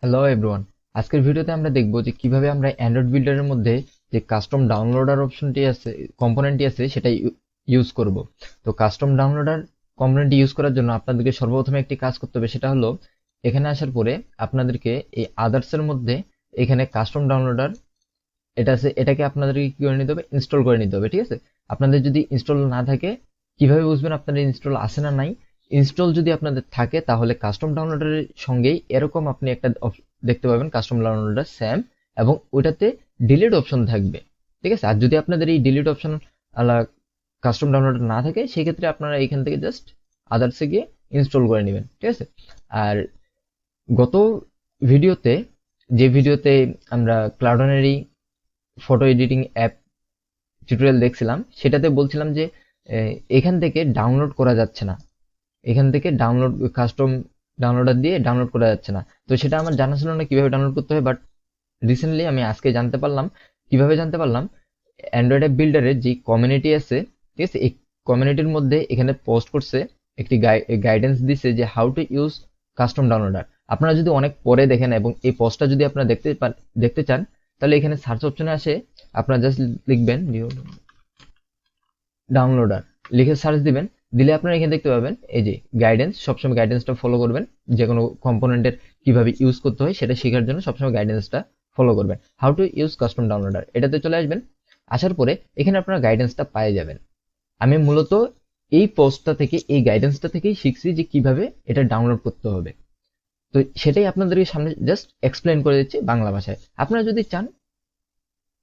Hello everyone, আজকের ভিডিওতে আমরা দেখব যে কিভাবে আমরা অ্যান্ড্রয়েড বিল্ডারের মধ্যে যে কাস্টম ডাউনলোডার অপশনটি আছে, কম্পোনেন্টটি আছে, সেটা ইউজ করব। তো কাস্টম ডাউনলোডার কম্পোনেন্টটি ইউজ করার জন্য আপনাদেরকে সর্বপ্রথমে একটি কাজ করতে হবে, সেটা হলো এখানে আসার পরে আপনাদেরকে এই আদার্সের মধ্যে এখানে কাস্টম ডাউনলোডার এটা আছে, এটাকে আপনাদেরকে কি করে নিতে হবে, ইনস্টল করে নিতে হবে। ঠিক আছে, আপনাদের যদি ইনস্টল না থাকে কিভাবে বুঝবেন আপনাদের ইনস্টল আছে না নাই? ইনস্টল যদি আপনাদের থাকে তাহলে কাস্টম ডাউনলোডারের সঙ্গেই এরকম আপনি একটা দেখতে পাবেন, কাস্টম ডাউনলোডার স্যাম, এবং ওইটাতে ডিলিট অপশন থাকবে। ঠিক আছে, আর যদি আপনাদের এই ডিলিট অপশন কাস্টম ডাউনলোডার না থাকে সেক্ষেত্রে আপনারা এখান থেকে জাস্ট আদার্সে গিয়ে ইনস্টল করে নেবেন। ঠিক আছে, আর গত ভিডিওতে, যে ভিডিওতে আমরা ক্লাউডনেরই ফটো এডিটিং অ্যাপ টিউটোরিয়াল দেখছিলাম, সেটাতে বলছিলাম যে এখান থেকে ডাউনলোড করা যাচ্ছে না, এখান থেকে ডাউনলোড কাস্টম ডাউনলোডার দিয়ে ডাউনলোড করা যাচ্ছে না। তো সেটা আমার জানা ছিল না কিভাবে ডাউনলোড করতে হয়, বাট রিসেন্টলি আমি আজকে জানতে পারলাম। কিভাবে জানতে পারলাম? অ্যান্ড্রয়েড অ্যাপ বিল্ডারের যে কমিউনিটি আছে, ঠিক আছে, এই কমিউনিটির মধ্যে এখানে পোস্ট করছে, একটি গাইডেন্স দিছে যে how to use custom downloader. আপনারা যদি অনেক পরে দেখেন এবং এই পোস্টটা যদি আপনারা দেখতে চান, তাহলে এখানে সার্চ অপশনে আসে আপনারা জাস্ট লিখবেন ডাউনলোডার, লিখে সার্চ দিবেন। দিলে আপনারা এখানে দেখতে পাবেন এই যে গাইডেন্স। সবসময় গাইডেন্সটা ফলো করবেন, যে কোনো কম্পোনেন্টের কিভাবে ইউজ করতে হয় সেটা শেখার জন্য সবসময় গাইডেন্সটা ফলো করবেন। How to use custom downloader, এটাতে চলে আসবেন। আসার পরে এখানে আপনারা গাইডেন্সটা পেয়ে যাবেন। আমি মূলত এই পোস্টটা থেকে, এই গাইডেন্সটা থেকেই শিখছি যে কিভাবে এটা ডাউনলোড করতে হবে। তো সেটাই আপনাদেরকে সামনে জাস্ট এক্সপ্লেন করে দিচ্ছি বাংলা ভাষায়। আপনারা যদি চান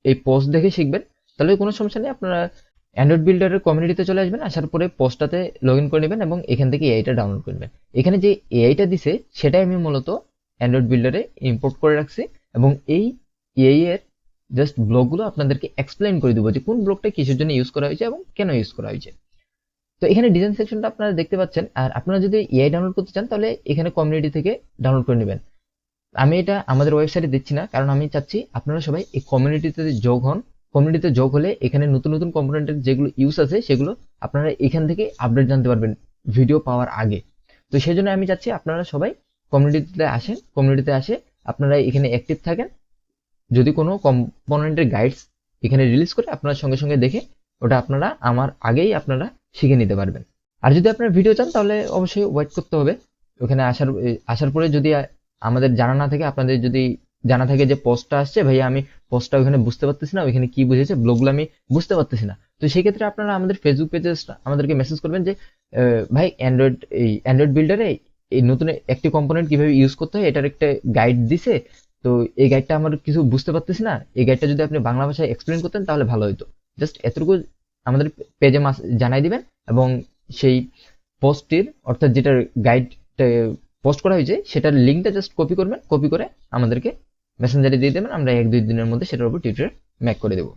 এই পোস্ট দেখে শিখবেন তাহলে কোনো সমস্যা নেই, আপনারা অ্যান্ড্রয়েড বিল্ডারের কমিউনিটিতে চলে আসবেন। আসার পরে পোস্টটাতে লগ ইন করে নেবেন এবং এখান থেকে এআইটা ডাউনলোড করে নেবেন। এখানে যে এআইটা দিছে সেটাই আমি মূলত অ্যান্ড্রয়েড বিল্ডারে ইম্পোর্ট করে রাখছি, এবং এই এআই এর জাস্ট ব্লকগুলো আপনাদেরকে এক্সপ্লেন করে দেবো যে কোন ব্লকটা কিসের জন্য ইউজ করা হয়েছে এবং কেন ইউজ করা হয়েছে। তো এখানে ডিজাইন সেকশনটা আপনারা দেখতে পাচ্ছেন। আর আপনারা যদি এআই ডাউনলোড করতে চান তাহলে এখানে কমিউনিটি থেকে ডাউনলোড করে নেবেন। আমি এটা আমাদের ওয়েবসাইটে দিচ্ছি না, কারণ আমি চাচ্ছি আপনারা সবাই এই কমিউনিটিতে যোগ হন। কমিউনিটিতে যোগ হলে এখানে নতুন নতুন কম্পোনেন্টের যেগুলো ইউজ আছে সেগুলো আপনারা এখান থেকে আপডেট জানতে পারবেন ভিডিও পাওয়ার আগে। তো সেই জন্য আমি চাচ্ছি আপনারা সবাই কমিউনিটিতে আসেন, কমিউনিটিতে আসে আপনারা এখানে অ্যাক্টিভ থাকেন। যদি কোনো কম্পোনেন্টের গাইডস এখানে রিলিজ করে আপনারা সঙ্গে সঙ্গে দেখে ওটা আপনারা আমার আগেই আপনারা শিখে নিতে পারবেন। আর যদি আপনারা ভিডিও চান তাহলে অবশ্যই ওয়েট করতে হবে। ওখানে আসার পরে যদি আমাদের জানা না থাকে, আপনাদের যদি জানা থাকে যে পোস্টটা আসছে, ভাইয়া আমি পোস্টটা ওখানে বুঝতে পারতেছি না, ওইখানে কি বুঝেছে ব্লগগুলো আমি বুঝতে পারতেছি না, তো সেই ক্ষেত্রে আপনারা আমাদের ফেসবুক পেজে আমাদেরকে মেসেজ করবেন যে ভাই অ্যান্ড্রয়েড বিল্ডারে এই নতুন একটি কম্পোনেন্ট কিভাবে ইউজ করতে হয় এটার একটা গাইড দিছে, তো এই গাইডটা আমার কিছু বুঝতে পারতেছি না, এই গাইডটা যদি আপনি বাংলা ভাষায় এক্সপ্লেন করতেন তাহলে ভালো হতো। জাস্ট এতটুকু আমাদের পেজে জানাই দিবেন, এবং সেই পোস্টটির অর্থাৎ যেটার গাইড পোস্ট করা হয়েছে সেটার লিঙ্কটা জাস্ট কপি করবেন, কপি করে আমাদেরকে মেসেঞ্জারে দিয়ে দেবেন। আমরা 1-2 দিনের মধ্যে সেটার উপর টিউটোরিয়াল মেক করে দেবো।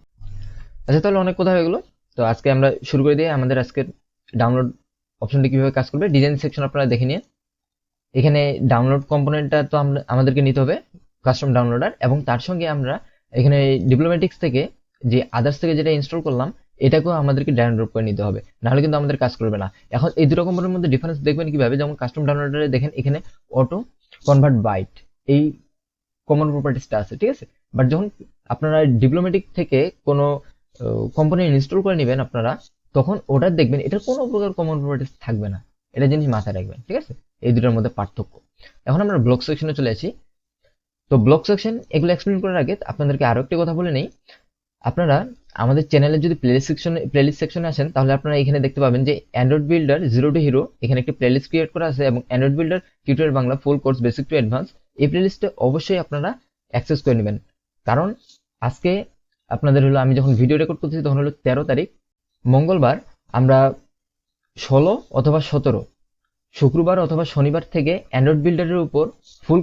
আচ্ছা, তাহলে অনেক কথা হয়ে গেলো। তো আজকে আমরা শুরু করে দিই আমাদের আজকের ডাউনলোড অপশনটি কিভাবে কাজ করবে। ডিজাইন সেকশন আপনারা দেখে নিন। এখানে ডাউনলোড কম্পোনেন্টটা তো আমাদেরকে নিতে হবে, কাস্টম ডাউনলোডার, এবং তার সঙ্গে আমরা এখানে ডিপ্লোম্যাটিক্স থেকে যে আদার্স থেকে যেটা ইনস্টল করলাম এটাকেও আমাদেরকে ডাউনলোড করে নিতে হবে, নাহলে কিন্তু আমাদের কাজ করবে না। এখন এই দুটো কম্পোনেন্টের মধ্যে ডিফারেন্স দেখবেন কিভাবে, যেমন কাস্টম ডাউনলোডারে দেখেন এখানে অটো কনভার্ট বাইট এই কমন প্রপার্টিসটা আছে, ঠিক আছে। বাট যখন আপনারা ডিপ্লোম্যাটিক থেকে কোনো কম্পোনেন্ট ইনস্টল করে নেবেন আপনারা, তখন ওটা দেখবেন এটার কোনো প্রকার কমন প্রপার্টিস থাকবে না। এটা জিনিস মাথায় রাখবেন, ঠিক আছে। এই দুটোর মধ্যে পার্থক্য। এখন আমরা ব্লক সেকশনে চলে আসি। তো ব্লক সেকশন এগুলো এক্সপ্লেন করার আগে আপনাদেরকে আরো একটি কথা বলে নেই। আপনারা আমাদের চ্যানেলে যদি প্লেলিস্ট সেকশনে আসেন তাহলে আপনারা এখানে দেখতে পাবেন যে Android builder zero two hero, এখানে একটি প্লেলিস্ট ক্রিয়েট করা আছে, এবং Android builder tutorial Bangla full course basic to advance, এই প্লেলিস্টে অবশ্যই আপনারা অ্যাক্সেস করে নেবেন। কারণ আজকে আপনাদের হলো, আমি যখন ভিডিও রেকর্ড করতেছি তখন হলো 13 তারিখ মঙ্গলবার, আমরা 16 অথবা 17 শুক্রবার অথবা শনিবার থেকে অ্যান্ড্রয়েড বিল্ডারের উপর ফুল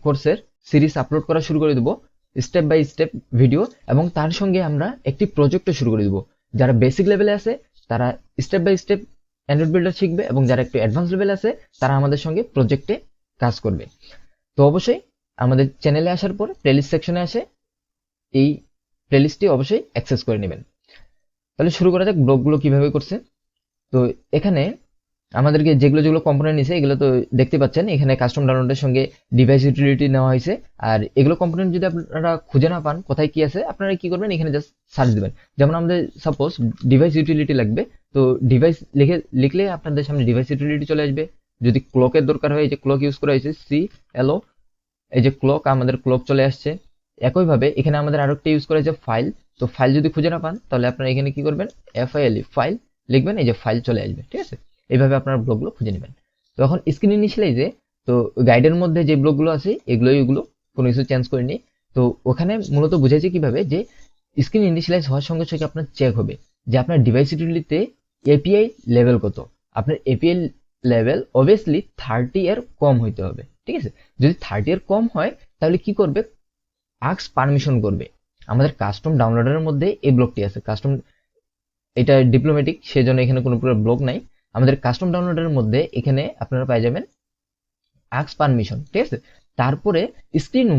কোর্সের সিরিজ আপলোড করা শুরু করে দেবো, স্টেপ বাই স্টেপ ভিডিও, এবং তার সঙ্গে আমরা একটি প্রজেক্টও শুরু করে দেবো। যারা বেসিক লেভেলে আছে তারা step by step android builder শিখবে, এবং যারা একটু অ্যাডভান্স লেভেলে আছে তারা আমাদের সঙ্গে প্রজেক্টে কাজ করবে। তো অবশ্যই আমাদের চ্যানেলে আসার পর প্লেলিস্ট সেকশনে আসে এই প্লেলিস্টটি অবশ্যই অ্যাক্সেস করে নেবেন। তাহলে শুরু করা যাক ব্লগগুলো কিভাবে করছে। তো এখানে আমাদেরকে যেগুলো যেগুলো কম্পোনেন্ট নিছে এগুলো তো দেখতে পাচ্ছেন এখানে কাস্টম ডাউনলোডের সঙ্গে ডিভাইস ইউটিলিটি নেওয়া হয়েছে। আর এগুলো কম্পোনেন্ট যদি আপনারা খুঁজে না পান কোথায় কি আছে, আপনারা কি করবেন, এখানে জাস্ট সার্চ দিবেন। যেমন আমাদের সাপোজ ডিভাইস ইউটিলিটি লাগবে, তো ডিভাইস লিখলে আপনাদের সামনে ডিভাইস ইউটিলিটি চলে আসবে। যদি ক্লকের দরকার হয়, এই যে ক্লক ইউজ করা হয়েছে CLO, এই যে ক্লক, আমাদের ক্লক চলে আসছে। একইভাবে এখানে আমাদের আরেকটা ইউজ করা হয়েছে ফাইল। তো ফাইল যদি খুঁজে না পান তাহলে আপনারা এখানে কি করবেন, FILE ফাইল লিখবেন, এই যে ফাইল চলে আসবে। ঠিক আছে, এইভাবে আপনারা ব্লকগুলো খুঁজে নেবেন। তো এখন স্ক্রিন ইনিশিয়ালাইজে তো গাইডের মধ্যে যে ব্লকগুলো আছে এগুলো কোনো কিছু চেঞ্জ করিনি। তো ওখানে মূলত বুঝাইছে কিভাবে যে স্ক্রিন ইনিশিয়ালাইজ হওয়ার সঙ্গে সঙ্গে আপনার চেক হবে যে আপনার ডিভাইস ইউটিলিটিতে API লেভেল কত। আপনার API লেভেল অবভিয়াসলি 30 এর কম হইতে হবে। ঠিক আছে, যদি 30 এর কম হয় তাহলে কি করবে, আক্স পারমিশন করবে। আমাদের কাস্টম ডাউনলোডারের মধ্যে এই ব্লকটি আছে, কাস্টম, এটা ডিপ্লোম্যাটিক, সেজন্য এখানে কোনো প্রকার ব্লক নাই। আমাদের কাস্টম ডাউনলোডারের মধ্যে এখানে আপনারা পেয়ে যাবেন আক্স পারমিশন। ঠিক আছে, তারপরে স্ক্রিন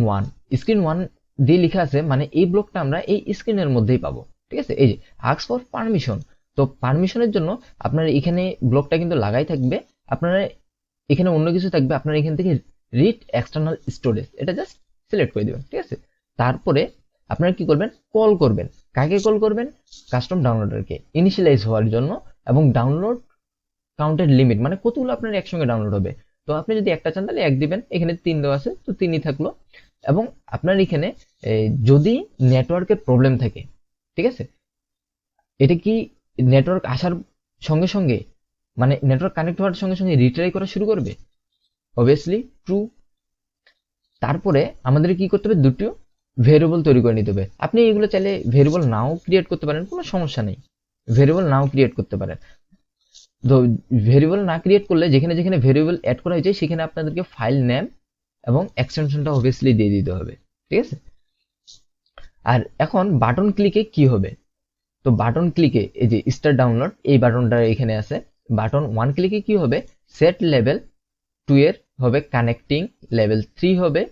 ওয়ান দিয়ে লেখা আছে, মানে এই ব্লকটা আমরা এই স্ক্রিনের মধ্যেই পাবো। ঠিক আছে, এই যে আক্স ফর পারমিশন। তো পারমিশনের জন্য আপনার এখানে ব্লকটা কিন্তু লাগাই থাকবে, আপনারা এখানে অন্য কিছু থাকবে, আপনারা এখান থেকে রিড এক্সটার্নাল স্টোরেজ এটা জাস্ট সিলেক্ট করে দেবেন। ঠিক আছে, তারপরে আপনারা কি করবেন, কল করবেন। কাকে কল করবেন, কাস্টম ডাউনলোডারকে ইনিশিয়ালাইজ হওয়ার জন্য, এবং ডাউনলোড কাউন্টের লিমিট মানে কতগুলো আপনার একসঙ্গে ডাউনলোড হবে। তো আপনি যদি একটা চান তাহলে 1 দিবেন, এখানে 3 দেওয়া আছে তো 3ই থাকলো। এবং আপনার এখানে যদি নেটওয়ার্কের প্রবলেম থাকে, ঠিক আছে, এটা কি নেটওয়ার্ক আসার সঙ্গে সঙ্গে, মানে নেটওয়ার্ক কানেক্ট হওয়ার সঙ্গে সঙ্গে রিট্রাই করা শুরু করবে, অবভিয়াসলি ট্রু। তারপরে আমাদের কি করতে হবে, দুটো ভেরিয়েবল তৈরি করে নিতে হবে। আপনি এগুলো চাইলে ভেরিয়েবল নাও ক্রিয়েট করতে পারেন, কোনো সমস্যা নেই, ভেরিয়েবল নাও ক্রিয়েট করতে পারেন। তো ভেরিয়েবল না ক্রিয়েট করলে যেখানে যেখানে ভেরিয়েবল অ্যাড করা হয়েছে সেখানে আপনাদেরকে ফাইল নেম এবং এক্সটেনশনটা অবভিয়াসলি দিয়ে দিতে হবে। ঠিক আছে, আর এখন বাটন ক্লিকে কি হবে, তো বাটন ক্লিকে এই যে স্টার্ট ডাউনলোড এই বাটনটা এখানে আছে। বাটন 1 ক্লিকে কি হবে, সেট লেভেল 2 এর হবে কানেক্টিং, লেভেল 3 হবে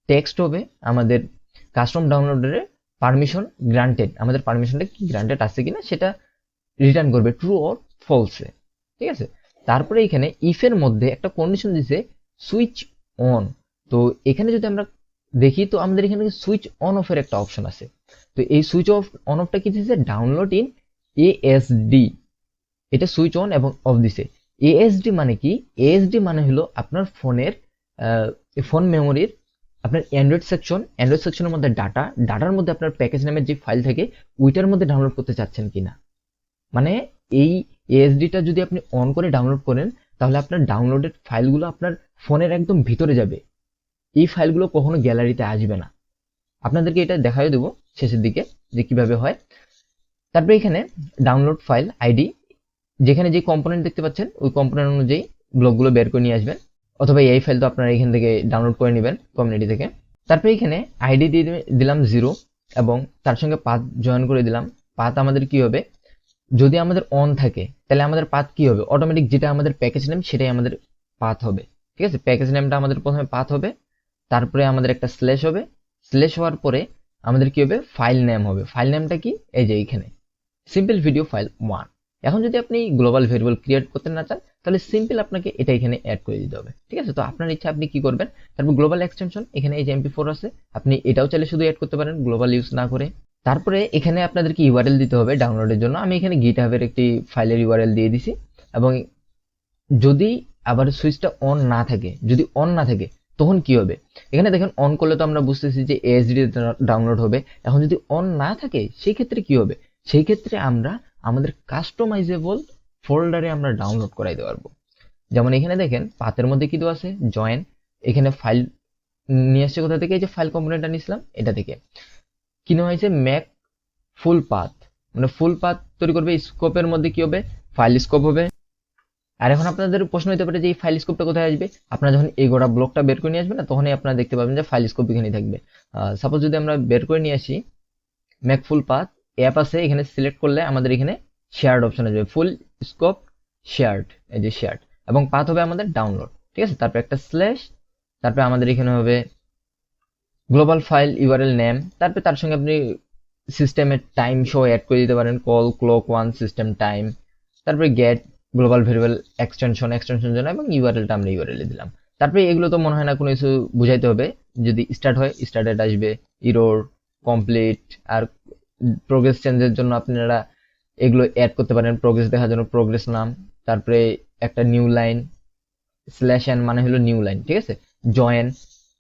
টেক্সট, হবে আমাদের কাস্টম ডাউনলোডারের পারমিশন গ্রান্টেড, আমাদের পারমিশনটা কি গ্রান্টেড আছে কিনা সেটা রিটার্ন করবে ট্রু অর ফলসে। ঠিক আছে, তারপরে এখানে ইফ এর মধ্যে একটা কন্ডিশন দিছে সুইচ অন। তো এখানে যদি আমরা দেখি তো আমাদের এখানে সুইচ অন অফ এর একটা অপশন আছে। তো এই সুইচ অফ অন অফটা কি দিছে, ডাউনলোড ইন ASD, এটা সুইচ অন এবং অফ দিছে। ASD মানে কি, ASD মানে হলো আপনার ফোনের ফোন মেমোরির আপনার অ্যান্ড্রয়েড সেকশনের মধ্যে ডাটার মধ্যে আপনার প্যাকেজ নামের যে ফাইল থাকে ওইটার মধ্যে ডাউনলোড করতে চাচ্ছেন কিনা। মানে এই ASDটা যদি আপনি অন করে ডাউনলোড করেন তাহলে আপনার ডাউনলোডেড ফাইলগুলো আপনার ফোনের একদম ভিতরে যাবে, এই ফাইলগুলো কখনো গ্যালারিতে আসবে না। আপনাদেরকে এটা দেখাই দেবো শেষের দিকে যে কিভাবে হয়। তারপরে এখানে ডাউনলোড ফাইল আইডি, যেখানে যে কম্পোনেন্ট দেখতে পাচ্ছেন ওই কম্পোনেন্ট অনুযায়ী ব্লকগুলো বের করে নিয়ে আসবেন, অথবা এই ফাইল তো আপনারা এখান থেকে ডাউনলোড করে নেবেন কমিউনিটি থেকে। তারপরে এখানে আইডি দিয়ে দিলাম 0 এবং তার সঙ্গে পাথ জয়েন করে দিলাম। পাথ আমাদের কি হবে, যদি আমাদের অন থাকে তাহলে আমাদের পাথ কি হবে, অটোমেটিক যেটা আমাদের প্যাকেজ নেম সেটাই আমাদের পাথ হবে। ঠিক আছে, প্যাকেজ নেমটা আমাদের প্রথমে পাথ হবে, তারপরে আমাদের একটা স্ল্যাশ হবে, স্ল্যাশ হওয়ার পরে আমাদের কি হবে, ফাইল নেম হবে। ফাইল নেমটা কি, এই যে এইখানে সিম্পল ভিডিও ফাইল 1। এখন যদি আপনি গ্লোবাল ভেরিয়েবল ক্রিয়েট করতে না চান তাহলে সিম্পল আপনাকে এটা এখানে অ্যাড করে দিতে হবে। ঠিক আছে, তো আপনার ইচ্ছা আপনি কি করবেন। তারপর গ্লোবাল এক্সটেনশন, এখানে এই যে MP4 আছে, আপনি এটাও চাইলে শুধু অ্যাড করতে পারেন গ্লোবাল ইউজ না করে। তারপরে এখানে আপনাদেরকে ইউআরএল দিতে হবে ডাউনলোডের জন্য। আমি এখানে গিটহাবের একটি ফাইলের ইউআরএল দিয়ে দিছি। এবং যদি আবার সুইচটা অন না থাকে, যদি অন না থাকে তখন কি হবে, এখানে দেখেন অন করলে তো আমরা বুঝতেছি যে ASD ডাউনলোড হবে। এখন যদি অন না থাকে সেই ক্ষেত্রে কি হবে, সেই ক্ষেত্রে আমরা আমাদের কাস্টমাইজেবল ফোল্ডারে আমরা ডাউনলোড করাইতে পারবো। যেমন এখানে দেখেন পাথের মধ্যে কি দেওয়া আছে, জয়েন, এখানে ফাইল নিয়ে আসছে কোথা থেকে, এই যে ফাইল কম্পোনেন্টটা নিয়েছিলাম এটা থেকে। কি নেওয়া হয়েছে, ম্যাক ফুল পাথ, মানে ফুল পাথ তৈরি করবে। স্কোপের মধ্যে কি হবে, ফাইল স্কোপ হবে। আর এখন আপনাদের প্রশ্ন হতে পারে যে এই ফাইল স্কোপটা কোথায় আসবে, আপনারা যখন এই গোটা ব্লকটা বের করে নিয়ে আসবেন না তখনই আপনারা দেখতে পাবেন যে ফাইল স্কোপ এখানে থাকবে। সাপোজ যদি আমরা বের করে নিয়ে আসি, ম্যাক ফুল পাথ অ্যাপ আছে, এখানে সিলেক্ট করলে আমাদের এখানে শেয়ার্ড অপশন আসবে, ফুল স্কোপ শেয়ার্ড, এই যে শেয়ার্ড, এবং পাথ হবে আমাদের ডাউনলোড। ঠিক আছে, তারপর একটা স্ল্যাশ, তারপরে আমাদের এখানে হবে গ্লোবাল ফাইল ইউআরএল নেম, তারপরে তার সঙ্গে আপনি সিস্টেমের টাইম শো অ্যাড করে দিতে পারেন, কল ক্লক 1 সিস্টেম টাইম, তারপরে গেট গ্লোবাল ভেরিয়েবল এক্সটেনশন জন্য এবং ইউআরএলটা আমরা ইউআরএল দিলাম। তারপরে এগুলো তো মনে হয় না কোনো কিছু বুঝাইতে হবে। যদি স্টার্ট হয় স্টার্টেড আসবে, ইরোর, কমপ্লিট, আর প্রোগ্রেস চেঞ্জের জন্য আপনারা এগুলো অ্যাড করতে পারেন। প্রোগ্রেস দেখার জন্য প্রোগ্রেস নাম, তারপরে একটা নিউ লাইন, স্ল্যাশ এন মানে হলো নিউ লাইন, ঠিক আছে, জয়েন,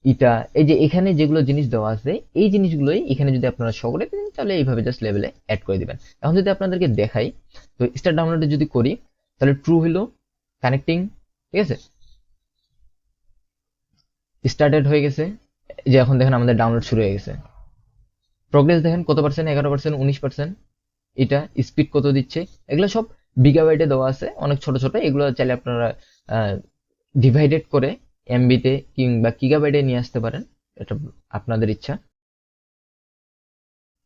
ইটা, এই যে এখানে যেগুলো জিনিস দেওয়া আছে এই জিনিসগুলোই এখানে যদি আপনারা শো করে দেন তাহলে এইভাবে জাস্ট লেভেলে অ্যাড করে দিবেন। এখন যদি আপনাদেরকে দেখাই, তো স্টার্ট ডাউনলোডে যদি করি তাহলে ট্রু হলো, কানেক্টিং, ঠিক আছে, স্টার্টেড হয়ে গেছে। যে এখন দেখেন আমাদের ডাউনলোড শুরু হয়ে গেছে। প্রোগ্রেস দেখেন কত পার্সেন্ট, 11%, 19%, এটা স্পিড কত দিচ্ছে, এগুলো সব বিগাবাইটে দেওয়া আছে, অনেক ছোট ছোট। এগুলো চাইলে আপনারা ডিভাইডেড করে এমবিতে কিংবা গিগাবাইটে নিয়ে আসতে পারেন, এটা আপনাদের ইচ্ছা।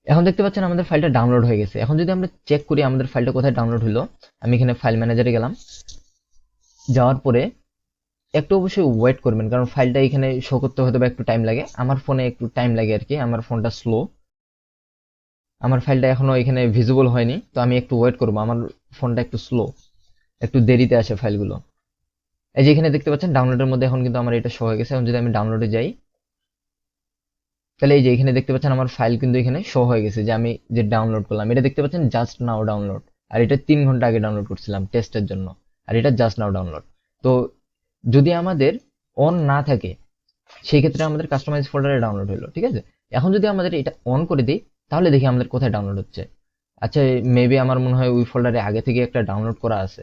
এখন দেখতে পাচ্ছেন আমাদের ফাইলটা ডাউনলোড হয়ে গেছে। এখন যদি আমরা চেক করি আমাদের ফাইলটা কোথায় ডাউনলোড হলো, আমি এখানে ফাইল ম্যানেজারে গেলাম, যাওয়ার পরে একটু অবশ্যই ওয়েট করবেন, কারণ ফাইলটা এখানে শো করতে হয়তো বা একটু টাইম লাগে। আমার ফোনে একটু টাইম লাগে আর কি, আমার ফোনটা স্লো, আমার ফাইলটা এখনো এখানে ভিজিবল হয়নি, তো আমি একটু ওয়েট করবো, আমার ফোনটা একটু স্লো, একটু দেরিতে আসে ফাইলগুলো। এই যে এখানে দেখতে পাচ্ছেন ডাউনলোডের মধ্যে এখন কিন্তু আমার এটা শো হয়ে গেছে। এখন যদি আমি ডাউনলোডে যাই তাহলে এই যে এখানে দেখতে পাচ্ছেন আমার ফাইল কিন্তু এখানে শো হয়ে গেছে, যে আমি যে ডাউনলোড করলাম এটা দেখতে পাচ্ছেন জাস্ট নাও ডাউনলোড, আর এটা 3 ঘন্টা আগে ডাউনলোড করছিলাম টেস্টের জন্য, আর এটা জাস্ট নাও ডাউনলোড। তো যদি আমাদের অন না থাকে সেই ক্ষেত্রে আমাদের কাস্টমাইজ ফোল্ডারে ডাউনলোড হলো, ঠিক আছে। এখন যদি আমাদের এটা অন করে দিই তাহলে দেখি আমাদের কোথায় ডাউনলোড হচ্ছে। আচ্ছা, মেবি আমার মনে হয় ওই ফোল্ডারে আগে থেকে একটা ডাউনলোড করা আছে,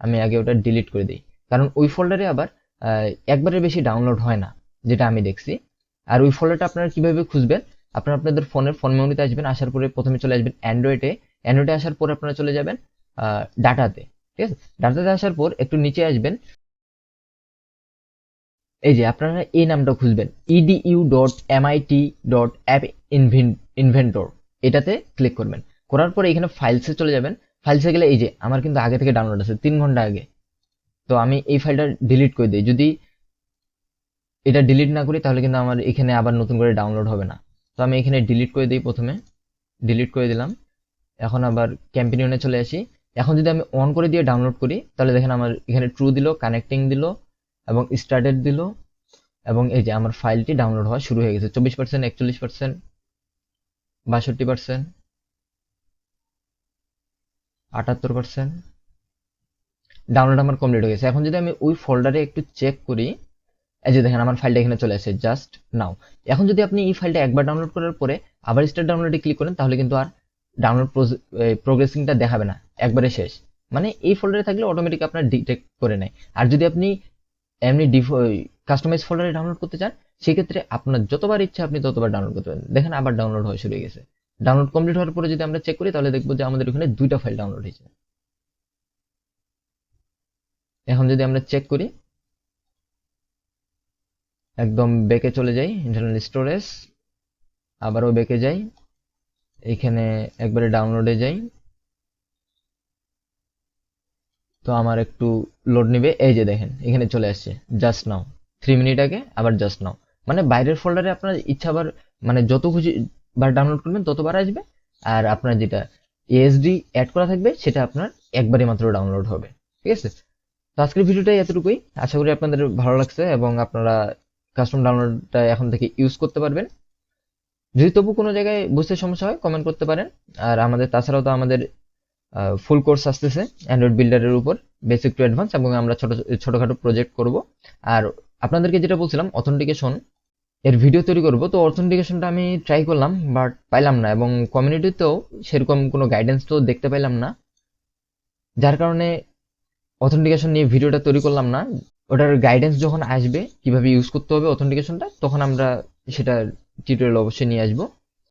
আমি আগে ওটা ডিলিট করে দিই, কারণ ওই ফোল্ডারে আবার একবারের বেশি ডাউনলোড হয় না যেটা আমি দেখছি। আর ওই ফোল্ডারটা আপনারা কিভাবে খুঁজবেন, আপনারা আপনাদের ফোন মেমোরিতে আসবেন, আসার পরে প্রথমে চলে আসবেন অ্যান্ড্রয়েডে আসার পর আপনারা চলে যাবেন ডাটাতে, ঠিক আছে। ডাটাতে আসার পর একটু নিচে আসবেন, এই যে আপনারা এই নামটা খুঁজবেন, edu.mit.app inventor, এটাতে ক্লিক করবেন। করার পরে এখানে ফাইলসে চলে যাবেন। ফাইলসে গেলে এই যে আমার কিন্তু আগে থেকে ডাউনলোড আছে 3 ঘন্টা আগে, তো আমি এই ফাইলটা ডিলিট করে দিই। যদি এটা ডিলিট না করি তাহলে কিন্তু আমার এখানে আবার নতুন করে ডাউনলোড হবে না, তো আমি এখানে ডিলিট করে দিই, প্রথমে ডিলিট করে দিলাম। এখন আবার ক্যাম্পেনিয়নে চলে আসি। এখন যদি আমি অন করে দিয়ে ডাউনলোড করি তাহলে দেখেন আমার এখানে ট্রু দিল, কানেক্টিং দিল এবং স্টার্টেড দিল, এবং এই যে আমার ফাইলটি ডাউনলোড হওয়া শুরু হয়ে গেছে। 24%, 41%, 62%, 78%, ডাউনলোড আমার কমপ্লিট হয়ে গেছে। এখন যদি আমি ওই ফোল্ডারে একটু চেক করি, এই যে দেখেন আমার ফাইলটা এখানে চলে আসে জাস্ট নাও। এখন যদি আপনি এই ফাইলটা একবার ডাউনলোড করার পরে আবার স্টার্ট ডাউনলোডে ক্লিক করেন তাহলে কিন্তু আর ডাউনলোড প্রোগ্রেসিংটা দেখাবে না, একবারে শেষ। মানে এই ফোল্ডারে থাকলে অটোমেটিক আপনার ডিটেক্ট করে নেয়। আর যদি আপনি এমনি কাস্টমাইজ ফোল্ডারে ডাউনলোড করতে চান সেক্ষেত্রে আপনার যতবার ইচ্ছা আপনি ততবার ডাউনলোড করতে পারেন। দেখেন আবার ডাউনলোড হয়ে শুরু হয়ে গেছে। ডাউনলোড কমপ্লিট হওয়ার পরে যদি আমরা চেক করি তাহলে দেখবো যে আমাদের ওখানে 2টা ফাইল ডাউনলোড হয়েছে। এখন যদি আমরা চেক করি, একদম ব্যাকে চলে যাই, ইন্টারনাল স্টোরেজ, আবারও ব্যাকে যাই, এখানে একবারে ডাউনলোডে যাই, তো আমার একটু লোড নিবে। এই যে দেখেন এখানে চলে আসছে জাস্ট নাও, 3 মিনিট আগে আবার জাস্ট নাও। মানে বাইরের ফোল্ডারে আপনার ইচ্ছা আবার মানে যত খুশি বার ডাউনলোড করবেন ততবার আসবে, আর আপনার যেটা এএসডি অ্যাড করা থাকবে সেটা আপনার একবারই মাত্র ডাউনলোড হবে, ঠিক আছে। তো আজকের ভিডিওটা এতটুকুই, আশা করি আপনাদের ভালো লাগছে এবং আপনারা কাস্টম ডাউনলোডটা এখন থেকে ইউজ করতে পারবেন। যদি তবু কোনো জায়গায় বুঝতে সমস্যা হয় কমেন্ট করতে পারেন। আর আমাদের তাছাড়াও তো আমাদের ফুল কোর্স আসতেছে অ্যান্ড্রয়েড বিল্ডারের উপর, বেসিক টু অ্যাডভান্স, এবং আমরা ছোটখাটো প্রজেক্ট করব। আর আপনাদেরকে যেটা বলছিলাম অথেন্টিকেশন এর ভিডিও তৈরি করব, তো অথেন্টিকেশনটা আমি ট্রাই করলাম বাট পাইলাম না, এবং কমিউনিটিতেও সেরকম কোনো গাইডেন্স তো দেখতে পাইলাম না, যার কারণে অথেন্টিকেশন নিয়ে ভিডিওটা তৈরি করলাম না। ওটার গাইডেন্স যখন আসবে কিভাবে ইউজ করতে হবে অথেন্টিকেশনটা, তখন আমরা সেটা টিউটোরিয়াল অবশ্যই নিয়ে আসবো।